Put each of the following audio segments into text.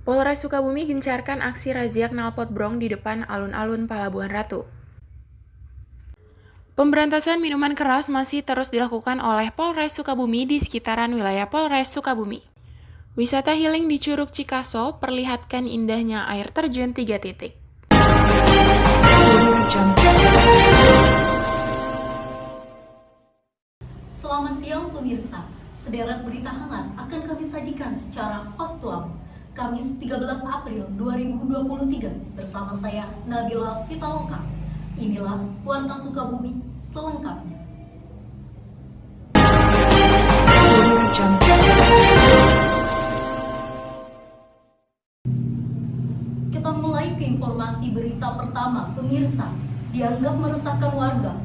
Polres Sukabumi gencarkan aksi razia knalpot brong di depan alun-alun Palabuhan Ratu. Pemberantasan minuman keras masih terus dilakukan oleh Polres Sukabumi di sekitaran wilayah Polres Sukabumi. Wisata healing di Curug Cikaso perlihatkan indahnya air terjun 3 titik. Selamat siang pemirsa, sederet berita hangat akan kami sajikan secara faktual. Kamis 13 April 2023 bersama saya Nabila Fitaloka. Inilah Warta Sukabumi selengkapnya. Kita mulai ke informasi berita pertama, pemirsa. Dianggap meresahkan warga,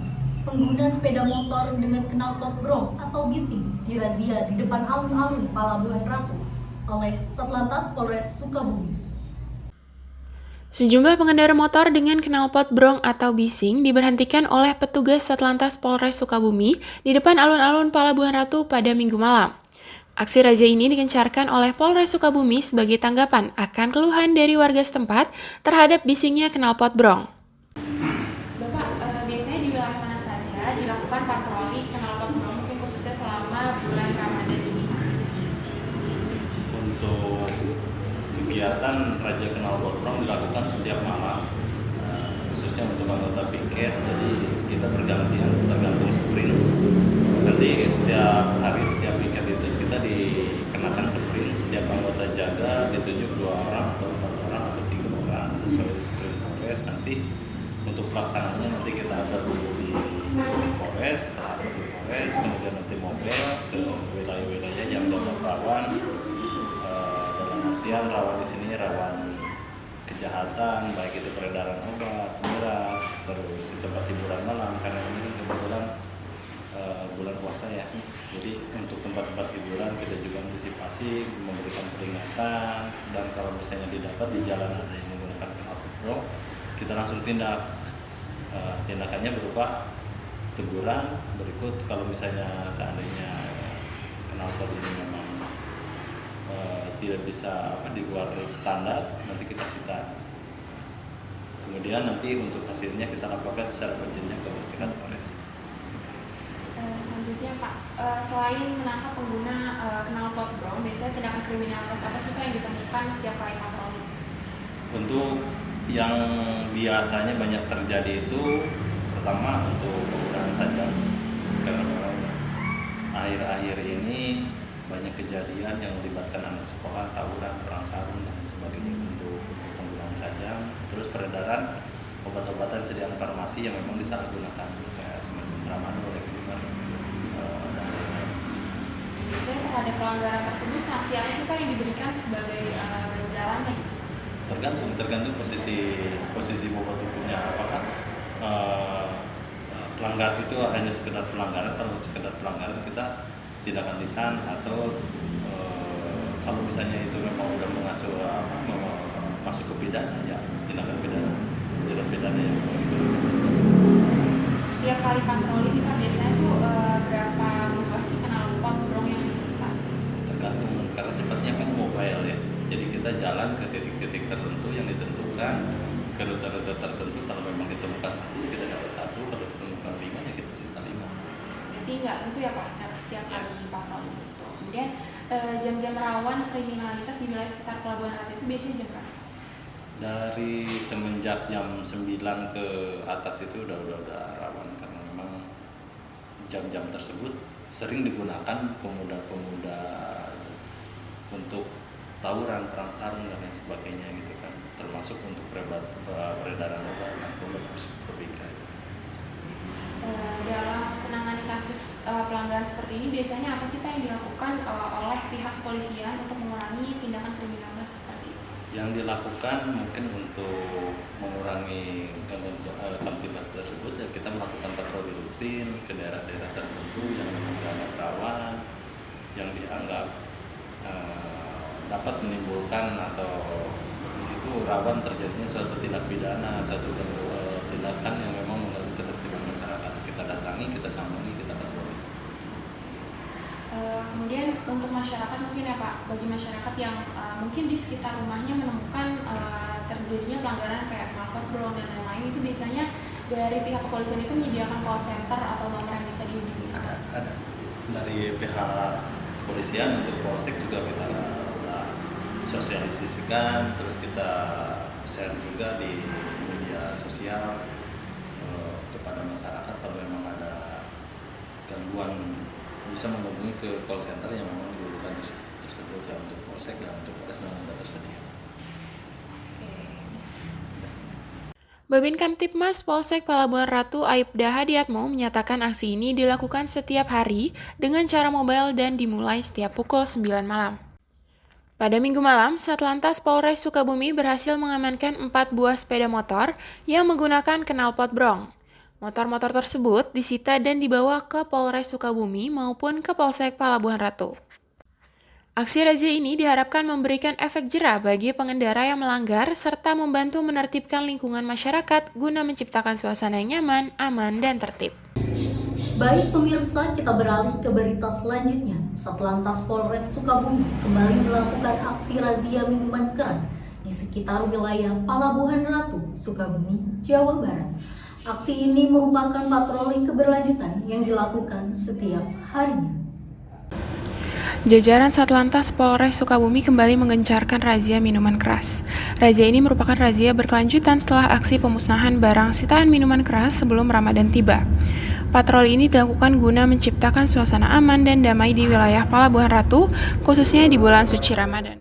pengguna sepeda motor dengan knalpot brong atau bising dirazia di depan alun-alun Palabuhan Ratu oleh Satlantas Polres Sukabumi. Sejumlah pengendara motor dengan knalpot brong atau bising diberhentikan oleh petugas Satlantas Polres Sukabumi di depan alun-alun Palabuhan Ratu pada Minggu malam. Aksi razia ini digencarkan oleh Polres Sukabumi sebagai tanggapan akan keluhan dari warga setempat terhadap bisingnya knalpot brong. Bapak, biasanya di wilayah mana saja dilakukan patroli knalpot brong, mungkin khususnya selama bulan Ramadan ini? Untuk kegiatan Raja Knalpot Brong dilakukan setiap malam, khususnya untuk anggota piket. Jadi kita bergantian tergantung sprint. Nanti setiap hari setiap piket itu kita dikenakan sprint. Setiap anggota jaga ditunjuk 2 orang atau 4 orang atau 3 orang sesuai sprint Polres. Nanti untuk pelaksanaannya nanti kita ada dulu di Polres, setelah ada di Polres, kemudian nanti mobil ke wilayah-wilayah yang dianggap rawan. Dalam artian rawan di sini rawan kejahatan, baik itu peredaran obat, miras, terus di tempat hiburan malam, karena ini kan kebetulan bulan puasa ya. Jadi untuk tempat-tempat hiburan kita juga antisipasi, memberikan peringatan, dan kalau misalnya didapat di jalan ada yang menggunakan knalpot brong, kita langsung tindak. Tindakannya berupa teguran berikut. Kalau misalnya seandainya knalpot ini memang tidak bisa di luar standar, nanti kita sita. Kemudian nanti untuk hasilnya kita laporkan secara urgentnya ke tingkat Polres. Selanjutnya Pak, selain menangkap pengguna knalpot brong, biasanya tindakan kriminalitas apa sih Pak yang ditemukan setiap kali patroli? Untuk yang biasanya banyak terjadi itu pertama untuk penggunaan sajam, karena memang akhir-akhir ini banyak kejadian yang melibatkan anak sekolah, tawuran, perang sarung dan sebagainya untuk penggunaan sajam. Terus peredaran obat-obatan sediaan farmasi yang memang disalahgunakan, kayak semacam tramadol, leximer, dan lain-lain. Biasanya terhadap pelanggaran tersebut sanksi apa sih Pak yang diberikan sebagai ganjarannya? Tergantung posisi bobot tubuhnya. Apakah pelanggar itu hanya sekedar pelanggaran? Kalau sekedar pelanggaran kita tindakan lisan, atau kalau misalnya itu memang udah masuk ke pidana, ya tindakan pidana yang Setiap kali patroli Pak biasanya tuh berapa buah sih knalpot brong yang disita? tergantung, karena sifatnya kan mobile ya. Jadi kita jalan ke titik-titik tertentu yang ditentukan, ke rute-rute tertentu. Kalau memang ditemukan 1, kita dapat 1. Kalau ditemukan 5, ya kita sita 5. Jadi nggak tentu ya Pak setiap kali patroli itu. Kemudian jam-jam rawan kriminalitas di wilayah sekitar Pelabuhan Ratu itu biasanya jam berapa? Dari semenjak jam 9 ke atas itu udah rawan, karena memang jam-jam tersebut sering digunakan pemuda-pemuda untuk tawuran, perang sarung dan lain sebagainya gitu kan, termasuk untuk peredaran obat narkoba narkotika. Dalam menangani kasus pelanggaran seperti ini biasanya apa sih Pak yang dilakukan oleh pihak kepolisian untuk mengurangi tindakan kriminalitas seperti itu? Yang dilakukan mungkin untuk mengurangi kamtibas tersebut, ya kita melakukan patroli rutin ke daerah-daerah tertentu yang memang dianggap rawan, yang dianggap dapat menimbulkan atau di situ rawan terjadinya suatu tindak pidana, suatu tindakan yang memang mengganggu ketertiban masyarakat. Kita datangi, kita sambangi, kita patroli. Kemudian untuk masyarakat mungkin ya Pak, bagi masyarakat yang mungkin di sekitar rumahnya menemukan terjadinya pelanggaran kayak knalpot brong dan lain-lain, itu biasanya dari pihak kepolisian itu menyediakan call center atau nomor yang bisa dihubungi? Ada. Dari pihak kepolisian untuk polsek juga kita sosialisasikan, terus kita share juga di media sosial kepada masyarakat kalau memang ada gangguan bisa menghubungi ke call center yang memang dibutuhkan tersebut ya, untuk polsek dan untuk polres memang sudah tersedia. Babin Kamtibmas Polsek Palabuhan Ratu Aibda Hadiatmo menyatakan aksi ini dilakukan setiap hari dengan cara mobile dan dimulai setiap pukul 9 malam. Pada Minggu malam, Satlantas Polres Sukabumi berhasil mengamankan 4 buah sepeda motor yang menggunakan knalpot brong. Motor-motor tersebut disita dan dibawa ke Polres Sukabumi maupun ke Polsek Palabuhan Ratu. Aksi razia ini diharapkan memberikan efek jera bagi pengendara yang melanggar serta membantu menertibkan lingkungan masyarakat guna menciptakan suasana yang nyaman, aman, dan tertib. Baik pemirsa, kita beralih ke berita selanjutnya. Satlantas Polres Sukabumi kembali melakukan aksi razia minuman keras di sekitar wilayah Palabuhan Ratu, Sukabumi, Jawa Barat. Aksi ini merupakan patroli keberlanjutan yang dilakukan setiap harinya. Jajaran Satlantas Polres Sukabumi kembali menggencarkan razia minuman keras. Razia ini merupakan razia berkelanjutan setelah aksi pemusnahan barang sitaan minuman keras sebelum Ramadan tiba. Patroli ini dilakukan guna menciptakan suasana aman dan damai di wilayah Palabuhan Ratu, khususnya di bulan suci Ramadan.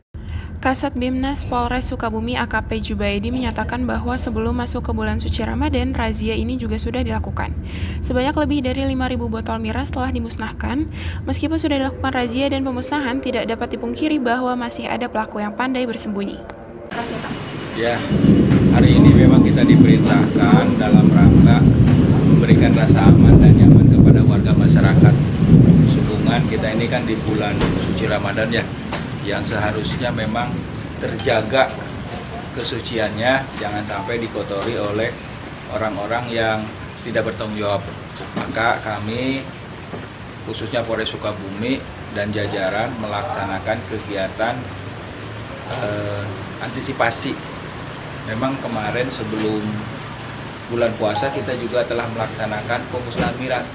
Kasat Bimnas Polres Sukabumi AKP Jubaidi menyatakan bahwa sebelum masuk ke bulan suci Ramadan, razia ini juga sudah dilakukan. Sebanyak lebih dari 5.000 botol miras telah dimusnahkan. Meskipun sudah dilakukan razia dan pemusnahan, tidak dapat dipungkiri bahwa masih ada pelaku yang pandai bersembunyi. Ya, hari ini memang kita diperintahkan dalam rangka memberikan rasa aman dan nyaman kepada warga masyarakat. Sehubungan kita ini kan di bulan suci Ramadan ya, yang seharusnya memang terjaga kesuciannya, jangan sampai dikotori oleh orang-orang yang tidak bertanggung jawab. Maka kami, khususnya Polres Sukabumi dan jajaran, melaksanakan kegiatan antisipasi. Memang kemarin sebelum bulan puasa kita juga telah melaksanakan pemusnahan miras.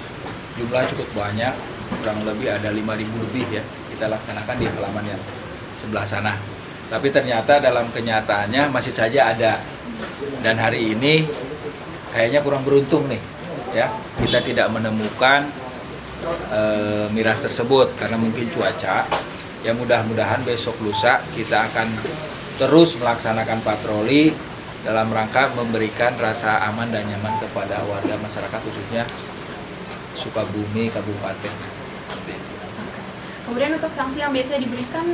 Jumlah cukup banyak, kurang lebih ada 5.000 lebih ya, kita laksanakan di halaman yang sebelah sana. Tapi ternyata dalam kenyataannya masih saja ada. Dan hari ini kayaknya kurang beruntung nih ya. Kita tidak menemukan miras tersebut karena mungkin cuaca. Ya mudah-mudahan besok lusa kita akan terus melaksanakan patroli dalam rangka memberikan rasa aman dan nyaman kepada warga masyarakat khususnya Sukabumi Kabupaten. Kemudian untuk sanksi yang biasa diberikan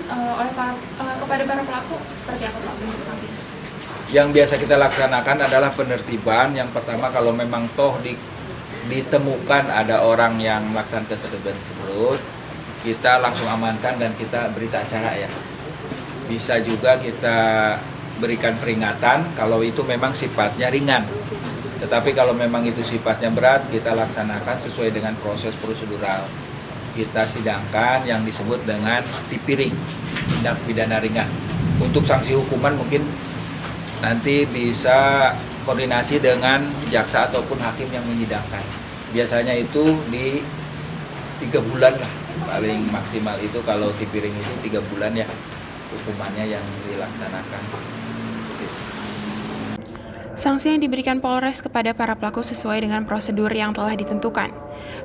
kepada para pelaku seperti apa Pak bentuk sanksinya? Yang biasa kita laksanakan adalah penertiban. Yang pertama, kalau memang toh ditemukan ada orang yang melaksanakan tersebut, kita langsung amankan dan kita berita acara ya. Bisa juga kita berikan peringatan kalau itu memang sifatnya ringan. Tetapi kalau memang itu sifatnya berat, kita laksanakan sesuai dengan proses prosedural. Kita sidangkan yang disebut dengan tipiring, tindak pidana ringan. Untuk sanksi hukuman mungkin nanti bisa koordinasi dengan jaksa ataupun hakim yang menyidangkan. Biasanya itu di 3 bulan lah, paling maksimal itu kalau tipiring itu 3 bulan ya hukumannya yang dilaksanakan. Sanksi yang diberikan Polres kepada para pelaku sesuai dengan prosedur yang telah ditentukan.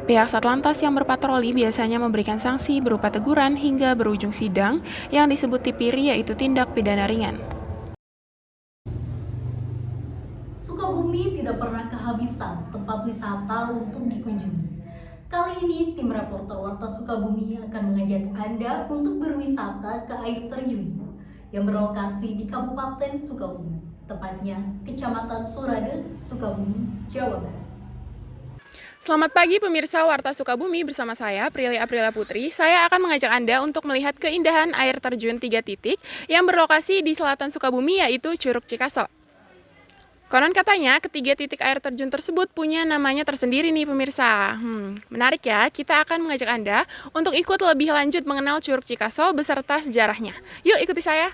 Pihak Satlantas yang berpatroli biasanya memberikan sanksi berupa teguran hingga berujung sidang yang disebut tipiri, yaitu tindak pidana ringan. Sukabumi tidak pernah kehabisan tempat wisata untuk dikunjungi. Kali ini tim reporter Warta Sukabumi akan mengajak Anda untuk berwisata ke air terjun yang berlokasi di Kabupaten Sukabumi, tepatnya Kecamatan Surade, Sukabumi, Jawa Barat. Selamat pagi pemirsa Warta Sukabumi, bersama saya Prilly Aprilia Putri. Saya akan mengajak Anda untuk melihat keindahan air terjun 3 titik yang berlokasi di selatan Sukabumi, yaitu Curug Cikaso. Konon katanya ketiga titik air terjun tersebut punya namanya tersendiri nih pemirsa. Menarik ya, kita akan mengajak Anda untuk ikut lebih lanjut mengenal Curug Cikaso beserta sejarahnya. Yuk ikuti saya.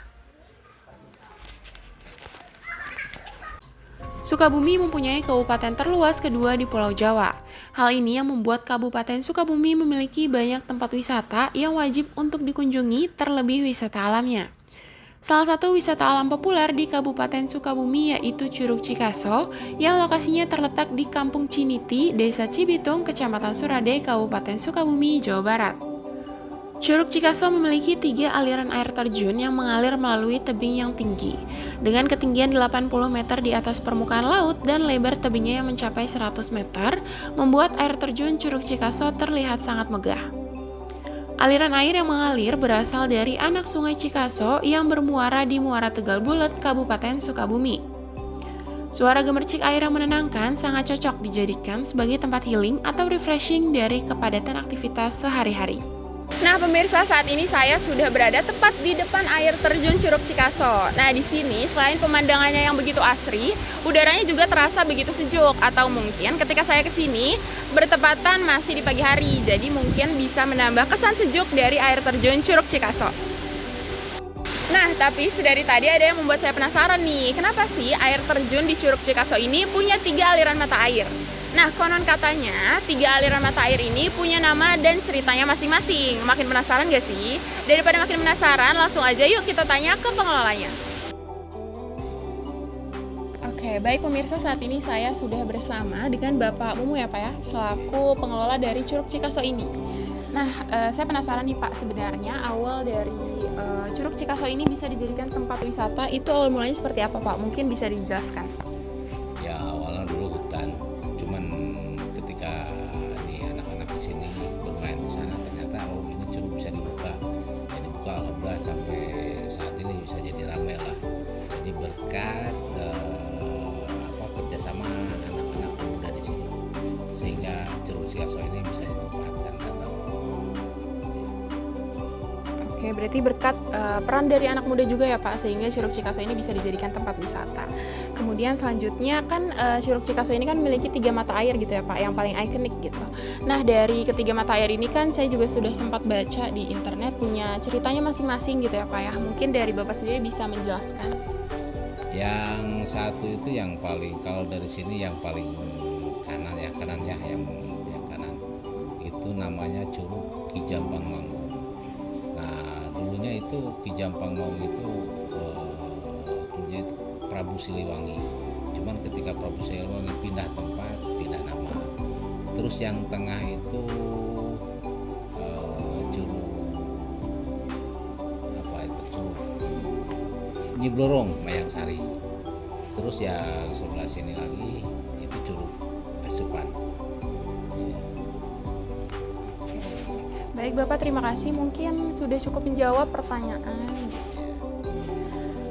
Sukabumi mempunyai kabupaten terluas kedua di Pulau Jawa. Hal ini yang membuat Kabupaten Sukabumi memiliki banyak tempat wisata yang wajib untuk dikunjungi, terlebih wisata alamnya. Salah satu wisata alam populer di Kabupaten Sukabumi yaitu Curug Cikaso yang lokasinya terletak di Kampung Ciniti, Desa Cibitung, Kecamatan Surade, Kabupaten Sukabumi, Jawa Barat. Curug Cikaso memiliki 3 aliran air terjun yang mengalir melalui tebing yang tinggi, dengan ketinggian 80 meter di atas permukaan laut dan lebar tebingnya yang mencapai 100 meter, membuat air terjun Curug Cikaso terlihat sangat megah. Aliran air yang mengalir berasal dari anak sungai Cikaso yang bermuara di Muara Tegal Bulet, Kabupaten Sukabumi. Suara gemercik air yang menenangkan sangat cocok dijadikan sebagai tempat healing atau refreshing dari kepadatan aktivitas sehari-hari. Nah pemirsa, saat ini saya sudah berada tepat di depan air terjun Curug Cikaso. Nah di sini selain pemandangannya yang begitu asri, udaranya juga terasa begitu sejuk. Atau mungkin ketika saya kesini bertepatan masih di pagi hari, jadi mungkin bisa menambah kesan sejuk dari air terjun Curug Cikaso. Nah tapi sedari tadi ada yang membuat saya penasaran nih, kenapa sih air terjun di Curug Cikaso ini punya 3 aliran mata air? Nah, konon katanya 3 aliran mata air ini punya nama dan ceritanya masing-masing. Makin penasaran gak sih? Daripada makin penasaran, langsung aja yuk kita tanya ke pengelolanya. Oke, baik pemirsa, saat ini saya sudah bersama dengan Bapak Mumu ya Pak ya, selaku pengelola dari Curug Cikaso ini. Nah, saya penasaran nih Pak, sebenarnya awal dari Curug Cikaso ini bisa dijadikan tempat wisata, itu awal mulanya seperti apa Pak? Mungkin bisa dijelaskan. Ya awalnya dulu hutan, cuman ketika nih anak-anak di sini bermain di sana ternyata ini curug bisa dibuka, jadi dibuka alhamdulillah sampai saat ini bisa jadi ramai lah. Jadi berkat kerjasama anak-anak muda di sini sehingga Curug Cikaso ini bisa dimanfaatkan. Oke, berarti berkat peran dari anak muda juga ya Pak, sehingga Curug Cikaso ini bisa dijadikan tempat wisata. Kemudian selanjutnya kan Curug Cikaso ini kan memiliki 3 mata air gitu ya Pak, yang paling ikonik gitu. Nah dari ketiga mata air ini kan saya juga sudah sempat baca di internet punya ceritanya masing-masing gitu ya Pak ya. Mungkin dari Bapak sendiri bisa menjelaskan. Yang satu itu yang paling, kalau dari sini yang paling kanan ya, yang kanan itu namanya Curug Ki Jampang Mangu. Dulunya itu Ki Jampang Maung itu dulunya itu Prabu Siliwangi. Cuman ketika Prabu Siliwangi pindah tempat, pindah nama. Terus yang tengah itu Curug Nyiblorong Mayang-Sari. Terus yang sebelah sini lagi itu Curug Asupan. Baik Bapak, terima kasih. Mungkin sudah cukup menjawab pertanyaan.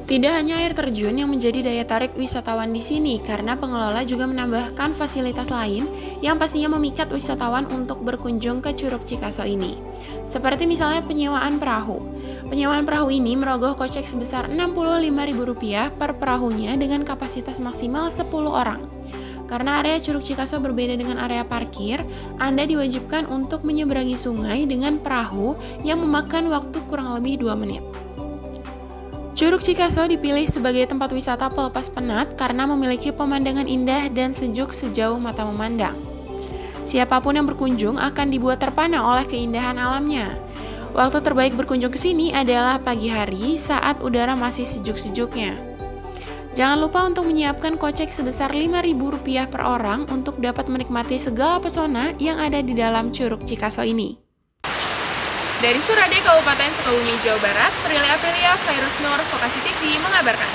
Tidak hanya air terjun yang menjadi daya tarik wisatawan di sini, karena pengelola juga menambahkan fasilitas lain yang pastinya memikat wisatawan untuk berkunjung ke Curug Cikaso ini. Seperti misalnya penyewaan perahu. Penyewaan perahu ini merogoh kocek sebesar Rp65.000 per perahunya dengan kapasitas maksimal 10 orang. Karena area Curug Cikaso berbeda dengan area parkir, Anda diwajibkan untuk menyeberangi sungai dengan perahu yang memakan waktu kurang lebih 2 menit. Curug Cikaso dipilih sebagai tempat wisata pelepas penat karena memiliki pemandangan indah dan sejuk sejauh mata memandang. Siapapun yang berkunjung akan dibuat terpana oleh keindahan alamnya. Waktu terbaik berkunjung ke sini adalah pagi hari saat udara masih sejuk-sejuknya. Jangan lupa untuk menyiapkan kocek sebesar Rp5.000 per orang untuk dapat menikmati segala pesona yang ada di dalam Curug Cikaso ini. Dari Surade, Kabupaten Sukabumi, Jawa Barat, Prilly Aprilia, Virus Nur, Vokasi TV mengabarkan.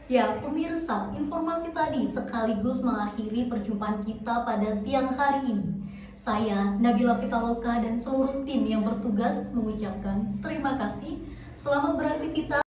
Ya, pemirsa, informasi tadi sekaligus mengakhiri perjumpaan kita pada siang hari ini. Saya, Nabila Fitaloka, dan seluruh tim yang bertugas mengucapkan terima kasih. Selamat beraktivitas.